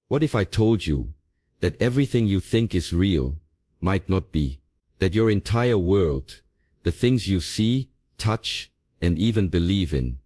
What if I told you that everything you think is real might not be? That your entire world, the things you see, touch, and even believe in,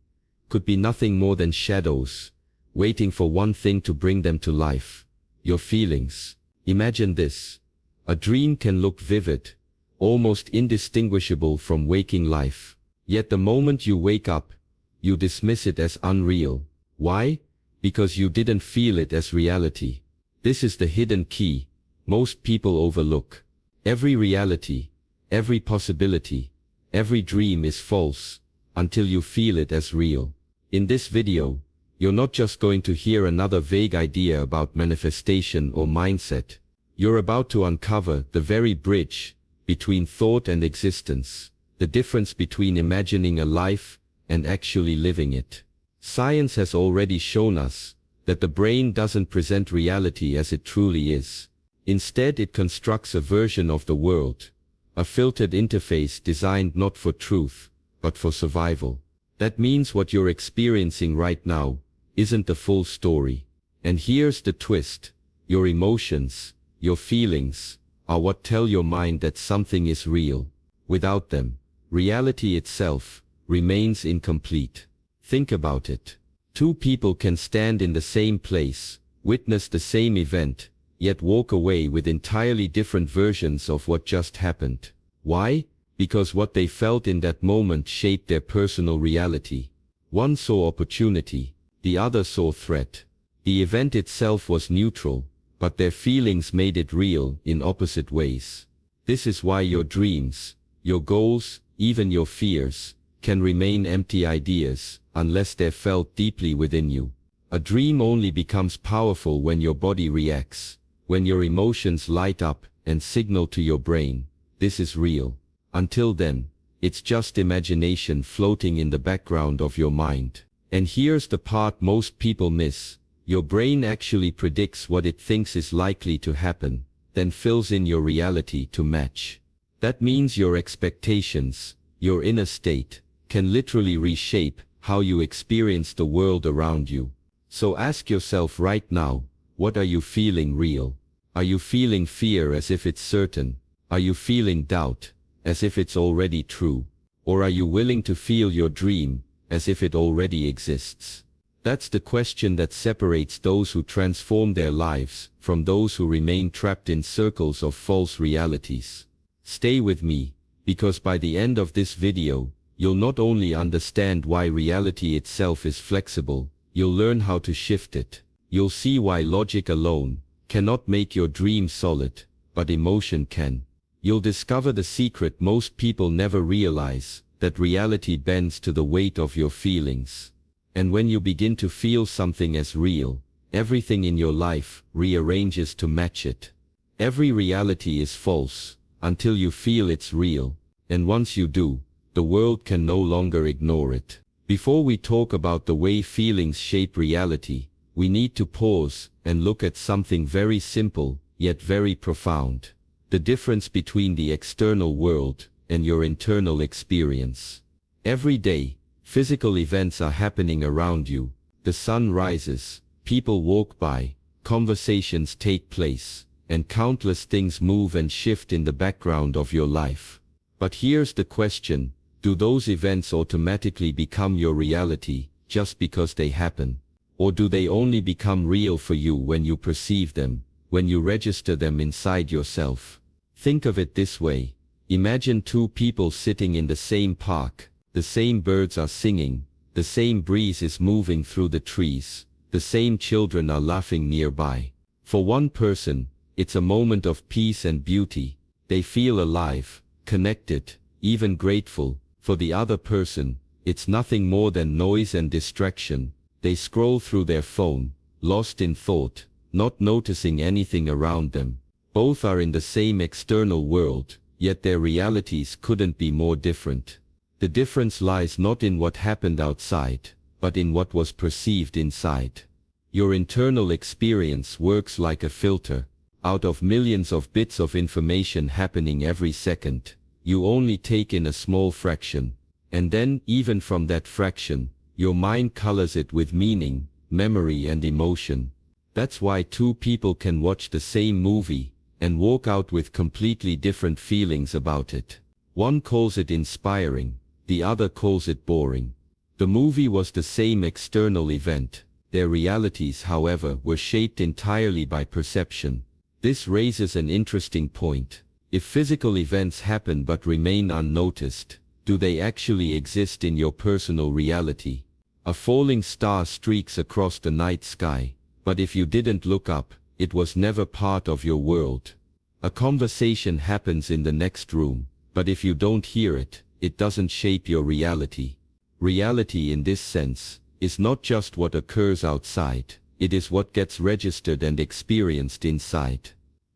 could be nothing more than shadows, waiting for one thing to bring them to life: your feelings. Imagine this. A dream can look vivid, almost indistinguishable from waking life. Yet the moment you wake up, you dismiss it as unreal. Why? Because you didn't feel it as reality. This is the hidden key most people overlook. Every reality, every possibility, every dream is false until you feel it as real. In this video, you're not just going to hear another vague idea about manifestation or mindset. You're about to uncover the very bridge between thought and existence, the difference between imagining a life and actually living it. Science has already shown us that the brain doesn't present reality as it truly is. Instead, it constructs a version of the world, a filtered interface designed not for truth, but for survival. That means what you're experiencing right now isn't the full story. And here's the twist: your emotions, your feelings, are what tell your mind that something is real. Without them, reality itself remains incomplete. Think about it. Two people can stand in the same place, witness the same event, yet walk away with entirely different versions of what just happened. Why? Because what they felt in that moment shaped their personal reality. One saw opportunity, the other saw threat. The event itself was neutral, but their feelings made it real in opposite ways. This is why your dreams, your goals, even your fears, can remain empty ideas unless they're felt deeply within you. A dream only becomes powerful when your body reacts, when your emotions light up and signal to your brain, this is real. Until then, it's just imagination floating in the background of your mind. And here's the part most people miss. Your brain actually predicts what it thinks is likely to happen, then fills in your reality to match. That means your expectations, your inner state, can literally reshape how you experience the world around you. So ask yourself right now, what are you feeling real? Are you feeling fear as if it's certain? Are you feeling doubt as if it's already true? Or are you willing to feel your dream as if it already exists? That's the question that separates those who transform their lives from those who remain trapped in circles of false realities. Stay with me, because by the end of this video, you'll not only understand why reality itself is flexible, you'll learn how to shift it. You'll see why logic alone cannot make your dream solid, but emotion can. You'll discover the secret most people never realize, that reality bends to the weight of your feelings. And when you begin to feel something as real, everything in your life rearranges to match it. Every reality is false until you feel it's real, and once you do, the world can no longer ignore it. Before we talk about the way feelings shape reality, we need to pause and look at something very simple, yet very profound: the difference between the external world and your internal experience. Every day, physical events are happening around you. The sun rises, people walk by, conversations take place, and countless things move and shift in the background of your life. But here's the question: do those events automatically become your reality just because they happen? Or do they only become real for you when you perceive them, when you register them inside yourself? Think of it this way. Imagine two people sitting in the same park. The same birds are singing, the same breeze is moving through the trees, the same children are laughing nearby. For one person, it's a moment of peace and beauty. They feel alive, connected, even grateful. For the other person, it's nothing more than noise and distraction. They scroll through their phone, lost in thought, not noticing anything around them. Both are in the same external world, yet their realities couldn't be more different. The difference lies not in what happened outside, but in what was perceived inside. Your internal experience works like a filter. Out of millions of bits of information happening every second, you only take in a small fraction. And then, even from that fraction, your mind colors it with meaning, memory and emotion. That's why two people can watch the same movie and walk out with completely different feelings about it. One calls it inspiring, the other calls it boring. The movie was the same external event. Their realities, however, were shaped entirely by perception. This raises an interesting point. If physical events happen but remain unnoticed, do they actually exist in your personal reality? A falling star streaks across the night sky, but if you didn't look up, it was never part of your world. A conversation happens in the next room, but if you don't hear it, it doesn't shape your reality. Reality in this sense is not just what occurs outside, it is what gets registered and experienced inside.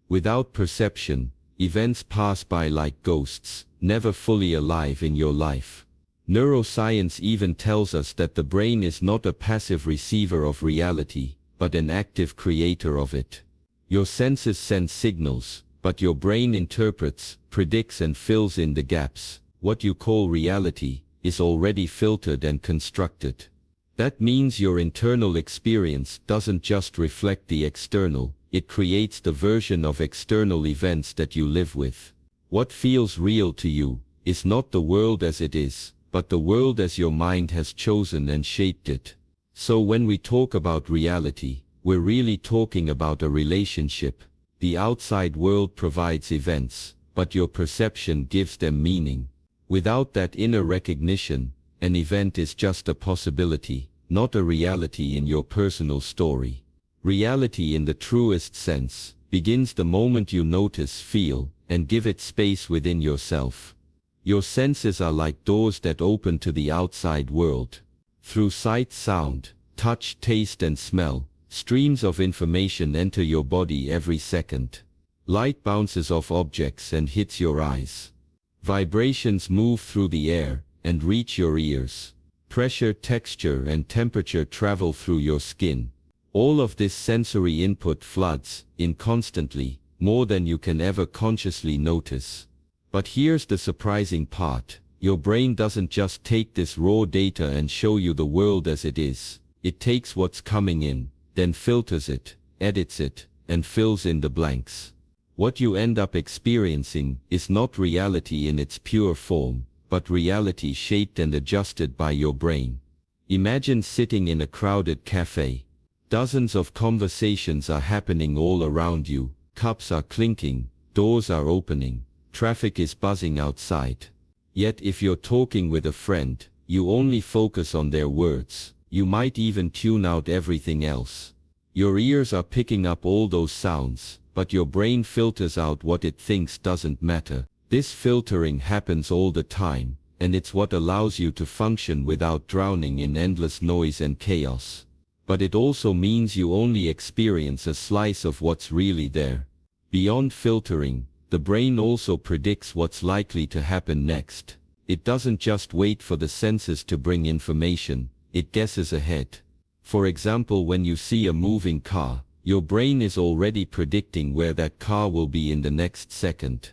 Without perception, events pass by like ghosts, never fully alive in your life. Neuroscience even tells us that the brain is not a passive receiver of reality, but an active creator of it. Your senses send signals, but your brain interprets, predicts and fills in the gaps. What you call reality is already filtered and constructed. That means your internal experience doesn't just reflect the external, it creates the version of external events that you live with. What feels real to you is not the world as it is, but the world as your mind has chosen and shaped it. So when we talk about reality, we're really talking about a relationship. The outside world provides events, but your perception gives them meaning. Without that inner recognition, an event is just a possibility, not a reality in your personal story. Reality in the truest sense begins the moment you notice, feel, and give it space within yourself. Your senses are like doors that open to the outside world. Through sight, sound, touch, taste and smell, streams of information enter your body every second. Light bounces off objects and hits your eyes. Vibrations move through the air and reach your ears. Pressure, texture and temperature travel through your skin. All of this sensory input floods in constantly, more than you can ever consciously notice. But here's the surprising part. Your brain doesn't just take this raw data and show you the world as it is. It takes what's coming in, then filters it, edits it, and fills in the blanks. What you end up experiencing is not reality in its pure form, but reality shaped and adjusted by your brain. Imagine sitting in a crowded cafe. Dozens of conversations are happening all around you, cups are clinking, doors are opening, traffic is buzzing outside. Yet if you're talking with a friend, you only focus on their words. You might even tune out everything else. Your ears are picking up all those sounds, but your brain filters out what it thinks doesn't matter. This filtering happens all the time, and it's what allows you to function without drowning in endless noise and chaos. But it also means you only experience a slice of what's really there. Beyond filtering, the brain also predicts what's likely to happen next. It doesn't just wait for the senses to bring information, it guesses ahead. For example, when you see a moving car, your brain is already predicting where that car will be in the next second.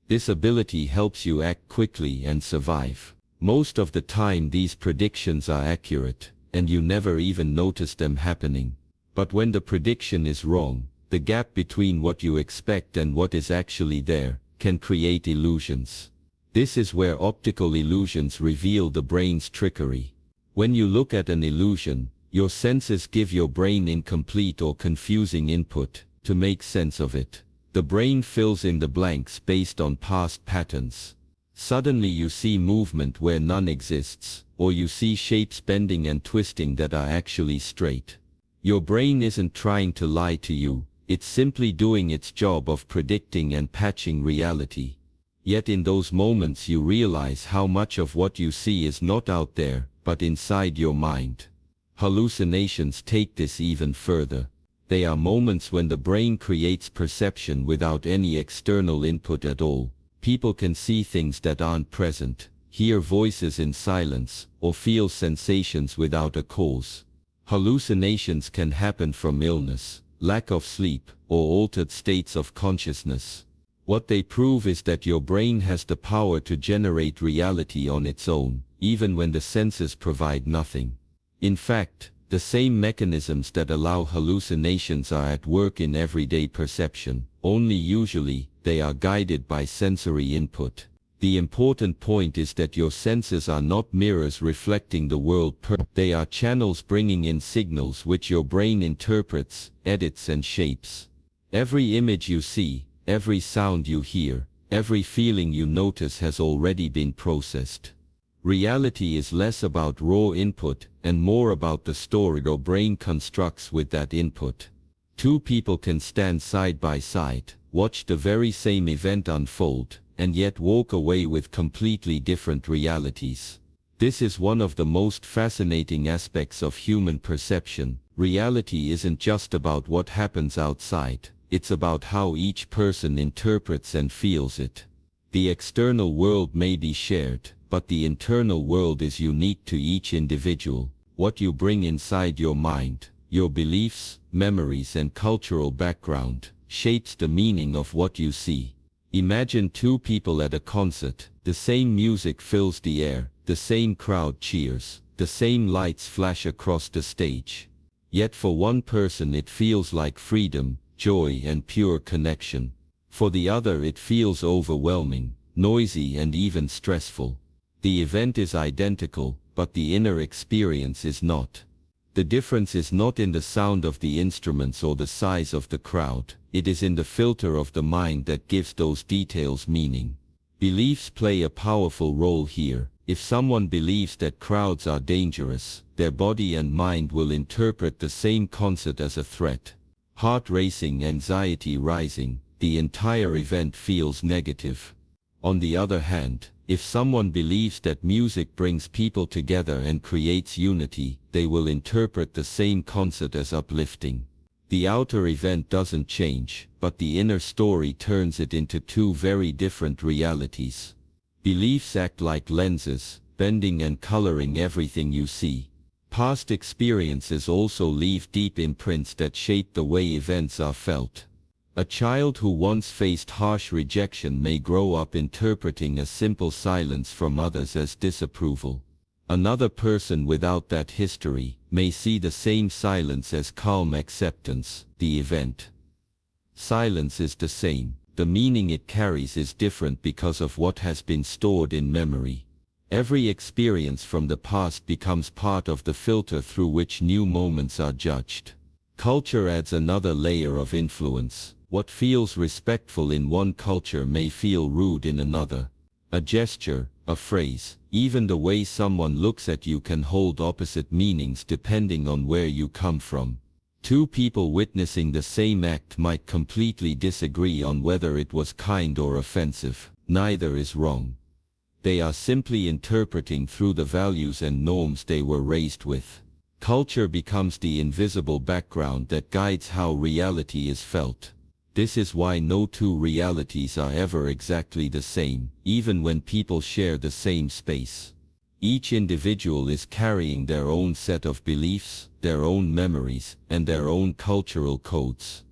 This ability helps you act quickly and survive. Most of the time these predictions are accurate, and you never even notice them happening. But when the prediction is wrong, the gap between what you expect and what is actually there can create illusions. This is where optical illusions reveal the brain's trickery. When you look at an illusion, your senses give your brain incomplete or confusing input to make sense of it. The brain fills in the blanks based on past patterns. Suddenly you see movement where none exists, or you see shapes bending and twisting that are actually straight. Your brain isn't trying to lie to you, it's simply doing its job of predicting and patching reality. Yet in those moments you realize how much of what you see is not out there, but inside your mind. Hallucinations take this even further. They are moments when the brain creates perception without any external input at all. People can see things that aren't present, hear voices in silence, or feel sensations without a cause. Hallucinations can happen from illness, lack of sleep, or altered states of consciousness. What they prove is that your brain has the power to generate reality on its own, even when the senses provide nothing. In fact, The same mechanisms that allow hallucinations are at work in everyday perception, only usually they are guided by sensory input. The important point is that your senses are not mirrors reflecting the world they are channels bringing in signals which your brain interprets, edits and shapes. Every image you see, every sound you hear, every feeling you notice has already been processed. Reality is less about raw input and more about the story your brain constructs with that input. Two people can stand side by side, watch the very same event unfold, and yet walk away with completely different realities. This is one of the most fascinating aspects of human perception. Reality isn't just about what happens outside, it's about how each person interprets and feels it. The external world may be shared, but the internal world is unique to each individual. What you bring inside your mind, your beliefs, memories and cultural background, shapes the meaning of what you see. Imagine two people at a concert. The same music fills the air, the same crowd cheers, the same lights flash across the stage. Yet for one person it feels like freedom, joy and pure connection. For the other it feels overwhelming, noisy and even stressful. The event is identical, but the inner experience is not. The difference is not in the sound of the instruments or the size of the crowd, it is in the filter of the mind that gives those details meaning. Beliefs play a powerful role here. If someone believes that crowds are dangerous, their body and mind will interpret the same concert as a threat. Heart racing, anxiety rising, the entire event feels negative. On the other hand, if someone believes that music brings people together and creates unity, they will interpret the same concert as uplifting. The outer event doesn't change, but the inner story turns it into two very different realities. Beliefs act like lenses, bending and coloring everything you see. Past experiences also leave deep imprints that shape the way events are felt. A child who once faced harsh rejection may grow up interpreting a simple silence from others as disapproval. Another person without that history may see the same silence as calm acceptance. The event. Silence is the same. The meaning it carries is different because of what has been stored in memory. Every experience from the past becomes part of the filter through which new moments are judged. Culture adds another layer of influence. What feels respectful in one culture may feel rude in another. A gesture, a phrase, even the way someone looks at you can hold opposite meanings depending on where you come from. Two people witnessing the same act might completely disagree on whether it was kind or offensive. Neither is wrong. They are simply interpreting through the values and norms they were raised with. Culture becomes the invisible background that guides how reality is felt. This is why no two realities are ever exactly the same, even when people share the same space. Each individual is carrying their own set of beliefs, their own memories, and their own cultural codes.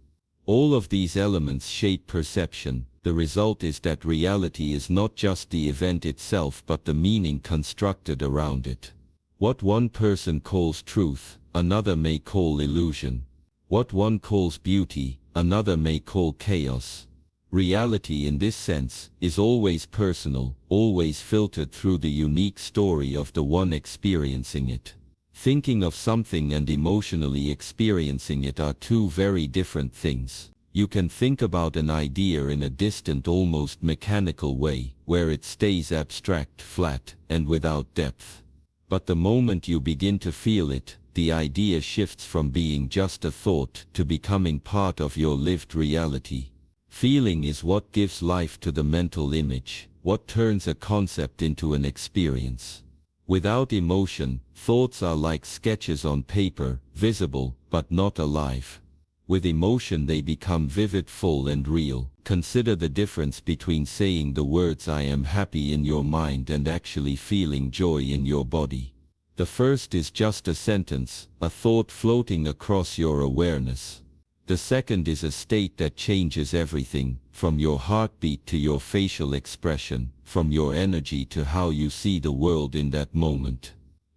All of these elements shape perception. The result is that reality is not just the event itself but the meaning constructed around it. What one person calls truth, another may call illusion. What one calls beauty, another may call chaos. Reality in this sense is always personal, always filtered through the unique story of the one experiencing it. Thinking of something and emotionally experiencing it are two very different things. You can think about an idea in a distant, almost mechanical way, where it stays abstract, flat, and without depth. But the moment you begin to feel it, the idea shifts from being just a thought to becoming part of your lived reality. Feeling is what gives life to the mental image, what turns a concept into an experience. Without emotion, thoughts are like sketches on paper, visible, but not alive. With emotion they become vivid, full and real. Consider the difference between saying the words "I am happy" in your mind and actually feeling joy in your body. The first is just a sentence, a thought floating across your awareness. The second is a state that changes everything, from your heartbeat to your facial expression, from your energy to how you see the world in that moment.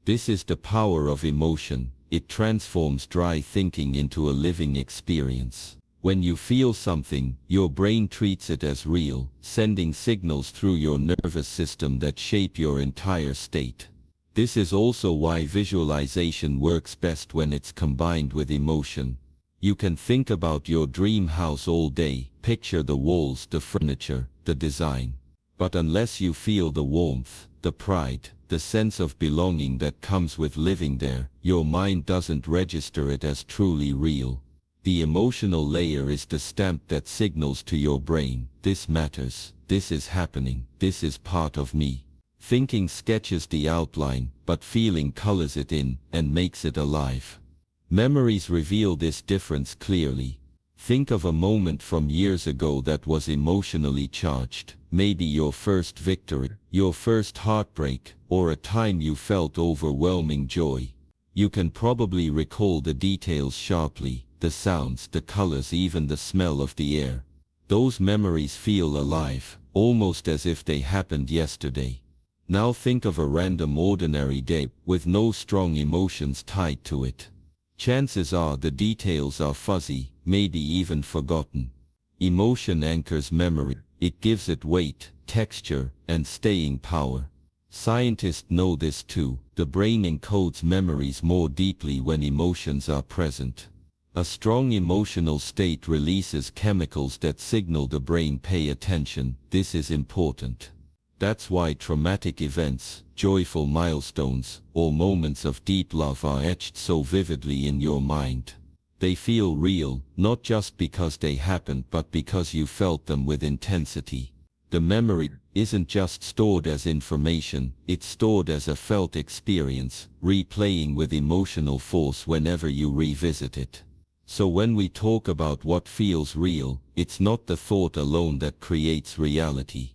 This is the power of emotion. It transforms dry thinking into a living experience. When you feel something, your brain treats it as real, sending signals through your nervous system that shape your entire state. This is also why visualization works best when it's combined with emotion. You can think about your dream house all day, picture the walls, the furniture, the design. But unless you feel the warmth, the pride, the sense of belonging that comes with living there, your mind doesn't register it as truly real. The emotional layer is the stamp that signals to your brain, this matters, this is happening, this is part of me. Thinking sketches the outline, but feeling colors it in and makes it alive. Memories reveal this difference clearly. Think of a moment from years ago that was emotionally charged, maybe your first victory, your first heartbreak, or a time you felt overwhelming joy. You can probably recall the details sharply, the sounds, the colors, even the smell of the air. Those memories feel alive, almost as if they happened yesterday. Now think of a random ordinary day, with no strong emotions tied to it. Chances are the details are fuzzy, maybe even forgotten. Emotion anchors memory. It gives it weight, texture, and staying power. Scientists know this too. The brain encodes memories more deeply when emotions are present. A strong emotional state releases chemicals that signal the brain, pay attention, this is important. That's why traumatic events, joyful milestones, or moments of deep love are etched so vividly in your mind. They feel real, not just because they happened but because you felt them with intensity. The memory isn't just stored as information, it's stored as a felt experience, replaying with emotional force whenever you revisit it. So when we talk about what feels real, it's not the thought alone that creates reality.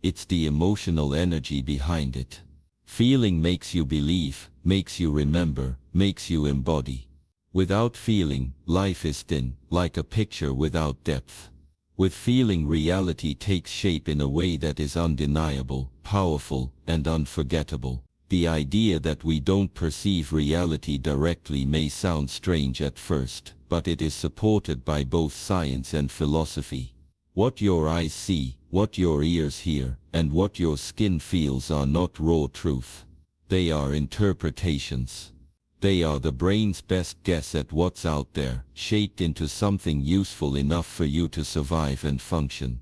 It's the emotional energy behind it. Feeling makes you believe, makes you remember, makes you embody. Without feeling, life is thin, like a picture without depth. With feeling, reality takes shape in a way that is undeniable, powerful, and unforgettable. The idea that we don't perceive reality directly may sound strange at first, but it is supported by both science and philosophy. What your eyes see, what your ears hear, and what your skin feels are not raw truth. They are interpretations. They are the brain's best guess at what's out there, shaped into something useful enough for you to survive and function.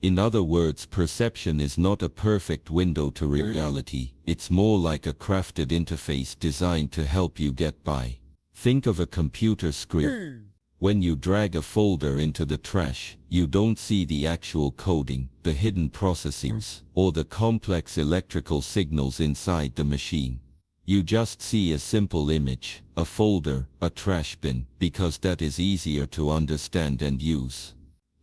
In other words, perception is not a perfect window to reality, it's more like a crafted interface designed to help you get by. Think of a computer screen. When you drag a folder into the trash, you don't see the actual coding, the hidden processes, or the complex electrical signals inside the machine. You just see a simple image, a folder, a trash bin, because that is easier to understand and use.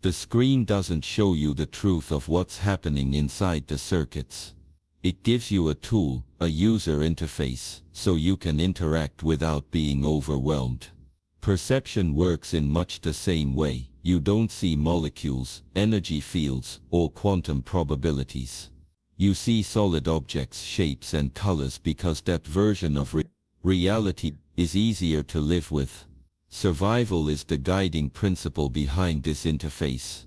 The screen doesn't show you the truth of what's happening inside the circuits. It gives you a tool, a user interface, so you can interact without being overwhelmed. Perception works in much the same way. You don't see molecules, energy fields, or quantum probabilities. You see solid objects, shapes, and colors because that version of reality is easier to live with. Survival is the guiding principle behind this interface.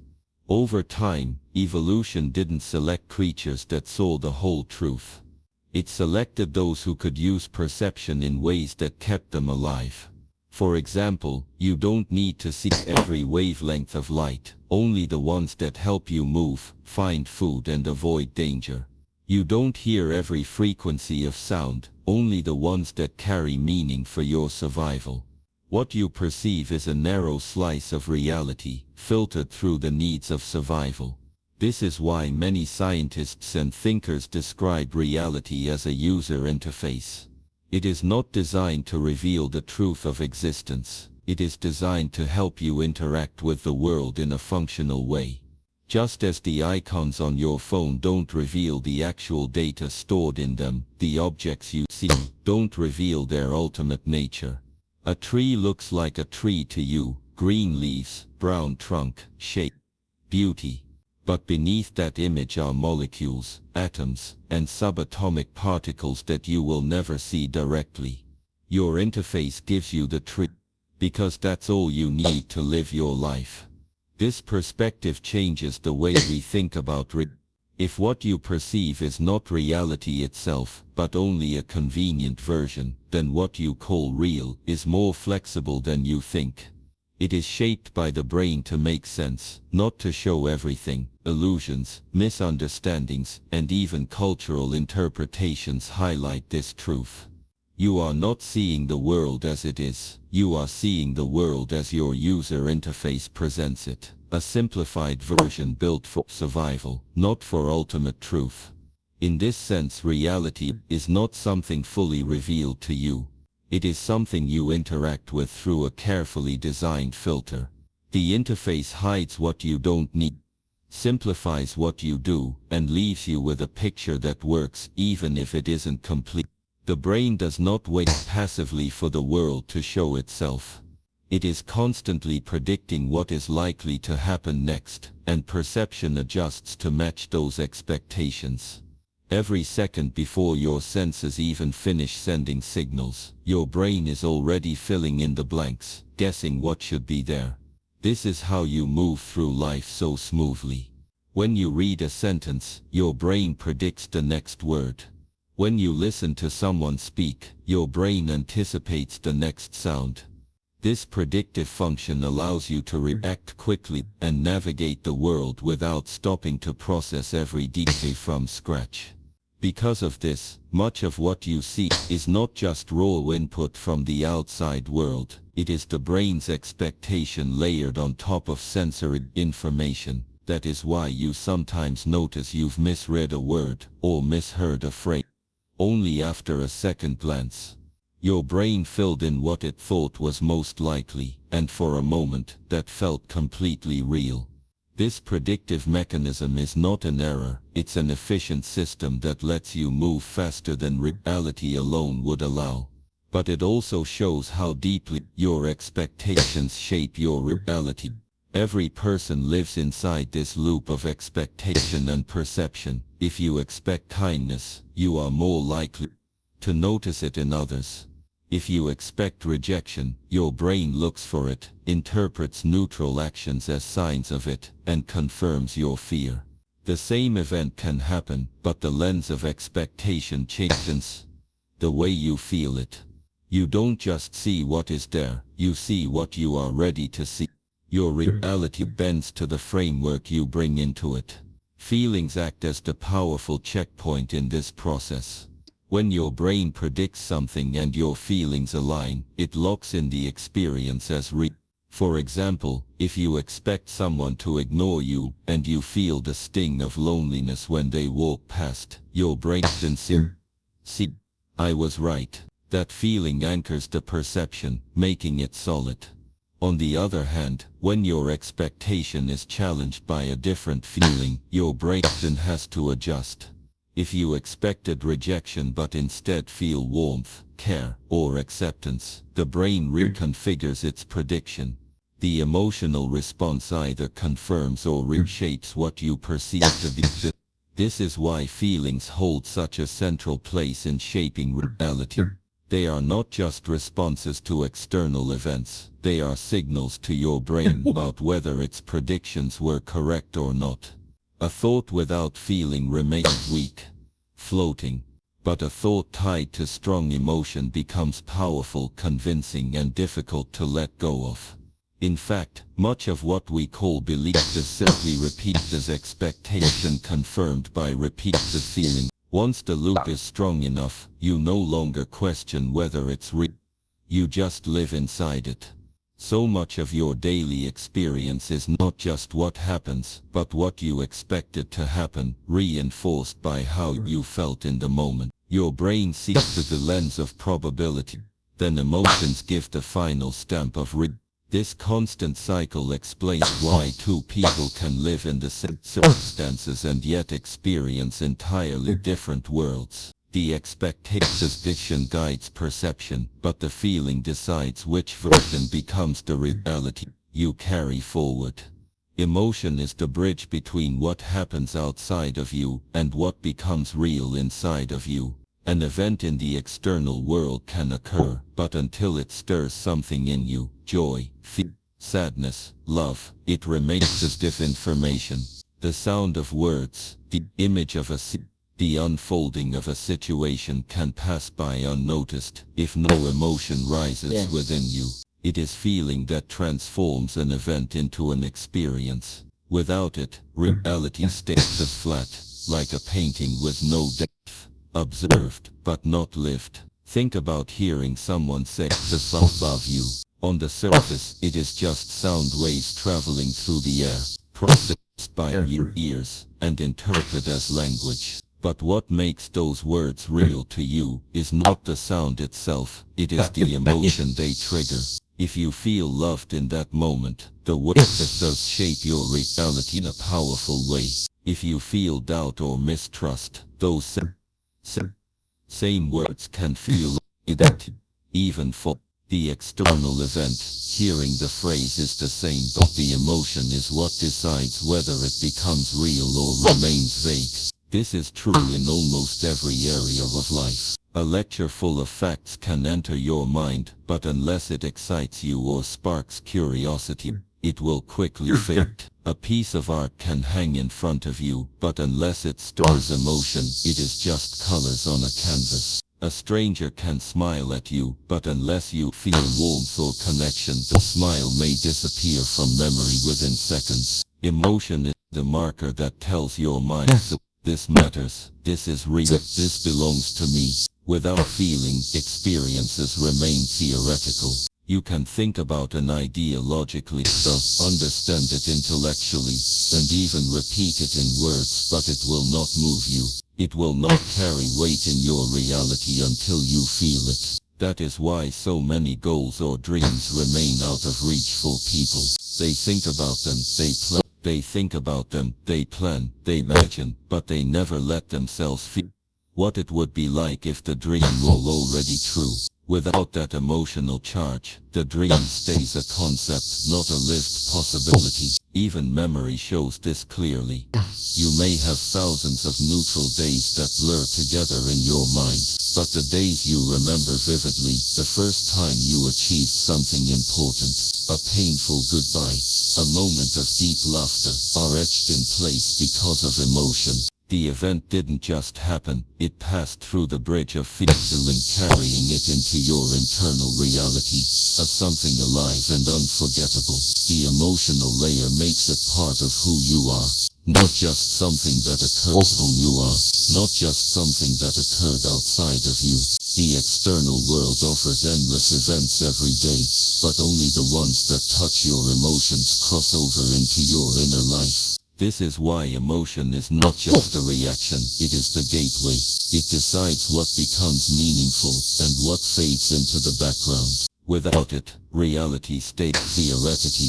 Over time, evolution didn't select creatures that saw the whole truth. It selected those who could use perception in ways that kept them alive. For example, you don't need to see every wavelength of light, only the ones that help you move, find food, and avoid danger. You don't hear every frequency of sound, only the ones that carry meaning for your survival. What you perceive is a narrow slice of reality, filtered through the needs of survival. This is why many scientists and thinkers describe reality as a user interface. It is not designed to reveal the truth of existence. It is designed to help you interact with the world in a functional way. Just as the icons on your phone don't reveal the actual data stored in them, the objects you see don't reveal their ultimate nature. A tree looks like a tree to you, green leaves, brown trunk, shape, beauty. But beneath that image are molecules, atoms, and subatomic particles that you will never see directly. Your interface gives you the truth, because that's all you need to live your life. This perspective changes the way we think about reality. If what you perceive is not reality itself, but only a convenient version, then what you call real is more flexible than you think. It is shaped by the brain to make sense, not to show everything. Illusions, misunderstandings, and even cultural interpretations highlight this truth. You are not seeing the world as it is, you are seeing the world as your user interface presents it. A simplified version built for survival, not for ultimate truth. In this sense, reality is not something fully revealed to you. It is something you interact with through a carefully designed filter. The interface hides what you don't need, simplifies what you do, and leaves you with a picture that works even if it isn't complete. The brain does not wait passively for the world to show itself. It is constantly predicting what is likely to happen next, and perception adjusts to match those expectations. Every second before your senses even finish sending signals, your brain is already filling in the blanks, guessing what should be there. This is how you move through life so smoothly. When you read a sentence, your brain predicts the next word. When you listen to someone speak, your brain anticipates the next sound. This predictive function allows you to react quickly and navigate the world without stopping to process every detail from scratch. Because of this, much of what you see is not just raw input from the outside world, it is the brain's expectation layered on top of sensory information. That is why you sometimes notice you've misread a word or misheard a phrase only after a second glance. Your brain filled in what it thought was most likely, and for a moment, that felt completely real. This predictive mechanism is not an error, it's an efficient system that lets you move faster than reality alone would allow. But it also shows how deeply your expectations shape your reality. Every person lives inside this loop of expectation and perception. If you expect kindness, you are more likely to notice it in others. If you expect rejection, your brain looks for it, interprets neutral actions as signs of it, and confirms your fear. The same event can happen, but the lens of expectation changes the way you feel it. You don't just see what is there, you see what you are ready to see. Your reality bends to the framework you bring into it. Feelings act as the powerful checkpoint in this process. When your brain predicts something and your feelings align, it locks in the experience as real. For example, if you expect someone to ignore you, and you feel the sting of loneliness when they walk past, your brain sincere. See, I was right. That feeling anchors the perception, making it solid. On the other hand, when your expectation is challenged by a different feeling, your brain then has to adjust. If you expected rejection but instead feel warmth, care, or acceptance, the brain reconfigures its prediction. The emotional response either confirms or reshapes what you perceive to be. This is why feelings hold such a central place in shaping reality. They are not just responses to external events, they are signals to your brain about whether its predictions were correct or not. A thought without feeling remains weak, floating, but a thought tied to strong emotion becomes powerful, convincing, and difficult to let go of. In fact, much of what we call belief is simply repeated expectation confirmed by repeated feeling. Once the loop is strong enough, you no longer question whether it's real. You just live inside it. So much of your daily experience is not just what happens, but what you expected to happen, reinforced by how you felt in the moment. Your brain sees through the lens of probability. Then emotions give the final stamp of reality. This constant cycle explains why two people can live in the same circumstances and yet experience entirely different worlds. The expectation guides perception, but the feeling decides which version becomes the reality you carry forward. Emotion is the bridge between what happens outside of you and what becomes real inside of you. An event in the external world can occur, but until it stirs something in you, joy, fear, sadness, love, it remains as if information. The sound of words, the image of a scene, the unfolding of a situation can pass by unnoticed if no emotion rises within you. It is feeling that transforms an event into an experience. Without it, reality stays as flat, like a painting with no depth. Observed, but not lived. Think about hearing someone say the sound above you. On the surface, it is just sound waves traveling through the air, processed by your ears, and interpreted as language. But what makes those words real to you is not the sound itself, it is the emotion they trigger. If you feel loved in that moment, the words does shape your reality in a powerful way. If you feel doubt or mistrust, those same words can feel identity. Even for the external event, hearing the phrase is the same, but the emotion is what decides whether it becomes real or remains vague. This is true in almost every area of life. A lecture full of facts can enter your mind, but unless it excites you or sparks curiosity, it will quickly fade. A piece of art can hang in front of you, but unless it stirs emotion, it is just colors on a canvas. A stranger can smile at you, but unless you feel warmth or connection, the smile may disappear from memory within seconds. Emotion is the marker that tells your mind, this matters, this is real, this belongs to me. Without feeling, experiences remain theoretical. You can think about an idea logically, understand it intellectually, and even repeat it in words, but it will not move you. It will not carry weight in your reality until you feel it. That is why so many goals or dreams remain out of reach for people. They think about them, they think about them, they plan, they imagine, but they never let themselves feel what it would be like if the dream were already true. Without that emotional charge, the dream stays a concept, not a lived possibility. Even memory shows this clearly. You may have thousands of neutral days that blur together in your mind, but the days you remember vividly, the first time you achieved something important, a painful goodbye, a moment of deep laughter, are etched in place because of emotion. The event didn't just happen, it passed through the bridge of feeling, carrying it into your internal reality, as something alive and unforgettable. The emotional layer makes it part of who you are, not just something that occurs who you are, not just something that occurred outside of you. The external world offers endless events every day, but only the ones that touch your emotions cross over into your inner life. This is why emotion is not just a reaction, it is the gateway. It decides what becomes meaningful and what fades into the background. Without it, reality stays theoretical,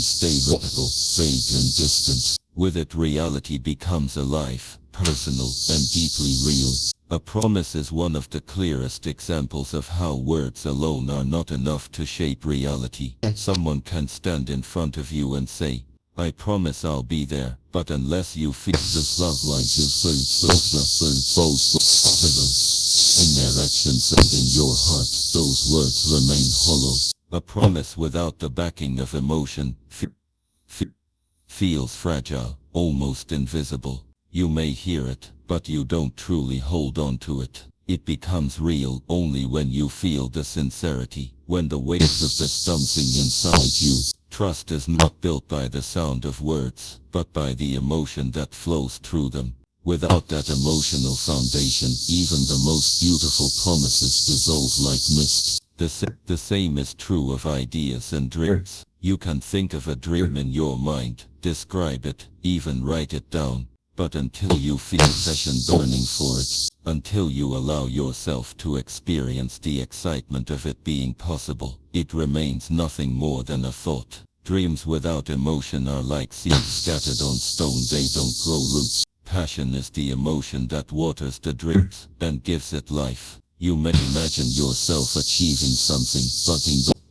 vague and distant. With it, reality becomes alive, personal, and deeply real. A promise is one of the clearest examples of how words alone are not enough to shape reality. Someone can stand in front of you and say, I promise I'll be there, but unless you feel this love like in their actions and in your heart, those words remain hollow. A promise without the backing of emotion feels fragile, almost invisible. You may hear it, but you don't truly hold on to it. It becomes real only when you feel the sincerity, when the weight of the something inside you. Trust is not built by the sound of words, but by the emotion that flows through them. Without that emotional foundation, even the most beautiful promises dissolve like mist. The same is true of ideas and dreams. You can think of a dream in your mind, describe it, even write it down, but until you feel passion burning for it, until you allow yourself to experience the excitement of it being possible, it remains nothing more than a thought. Dreams without emotion are like seeds scattered on stone, they don't grow roots. Passion is the emotion that waters the dreams and gives it life. You may imagine yourself achieving something,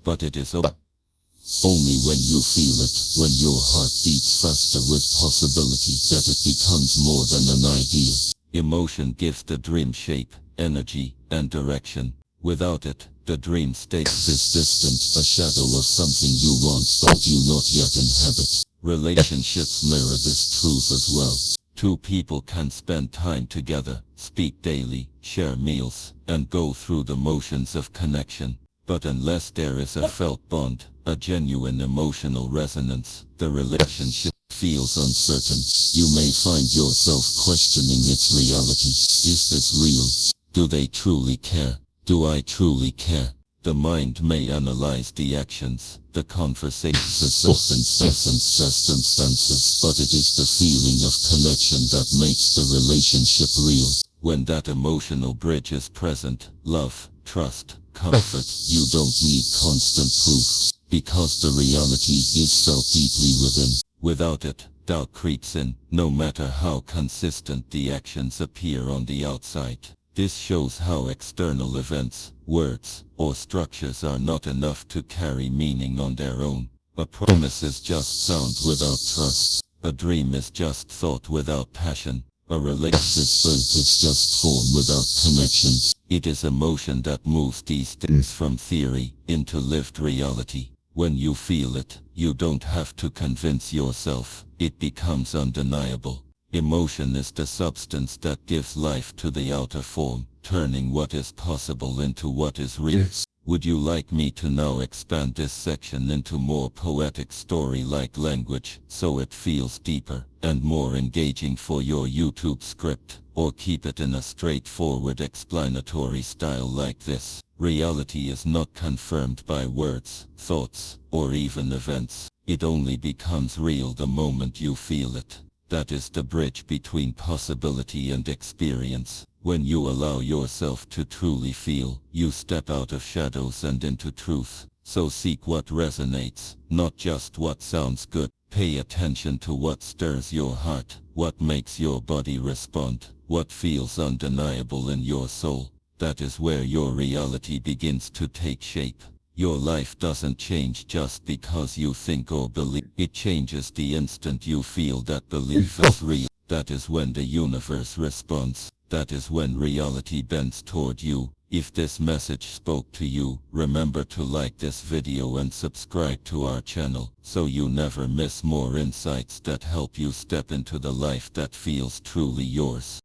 but it is only when you feel it, when your heart beats faster with possibility, that it becomes more than an idea. Emotion gives the dream shape, energy, and direction. Without it, the dream stays this distant, a shadow of something you once thought you not yet inhabit. Relationships mirror this truth as well. Two people can spend time together, speak daily, share meals, and go through the motions of connection. But unless there is a felt bond, a genuine emotional resonance, the relationship feels uncertain. You may find yourself questioning its reality. Is this real? Do they truly care? Do I truly care? The mind may analyze the actions, the conversations, circumstances, but it is the feeling of connection that makes the relationship real. When that emotional bridge is present, love, trust, comfort, you don't need constant proof, because the reality is felt deeply within. Without it, doubt creeps in, no matter how consistent the actions appear on the outside. This shows how external events, words, or structures are not enough to carry meaning on their own. A promise is just sound without trust. A dream is just thought without passion. A relationship is just form without connection. It is emotion that moves these things from theory into lived reality. When you feel it, you don't have to convince yourself. It becomes undeniable. Emotion is the substance that gives life to the outer form, turning what is possible into what is real. Would you like me to now expand this section into more poetic story-like language, so it feels deeper and more engaging for your YouTube script, or keep it in a straightforward explanatory style like this? Reality is not confirmed by words, thoughts, or even events. It only becomes real the moment you feel it. That is the bridge between possibility and experience. When you allow yourself to truly feel, you step out of shadows and into truth. So seek what resonates, not just what sounds good. Pay attention to what stirs your heart, what makes your body respond, what feels undeniable in your soul. That is where your reality begins to take shape. Your life doesn't change just because you think or believe. It changes the instant you feel that belief is real. That is when the universe responds. That is when reality bends toward you. If this message spoke to you, remember to like this video and subscribe to our channel, so you never miss more insights that help you step into the life that feels truly yours.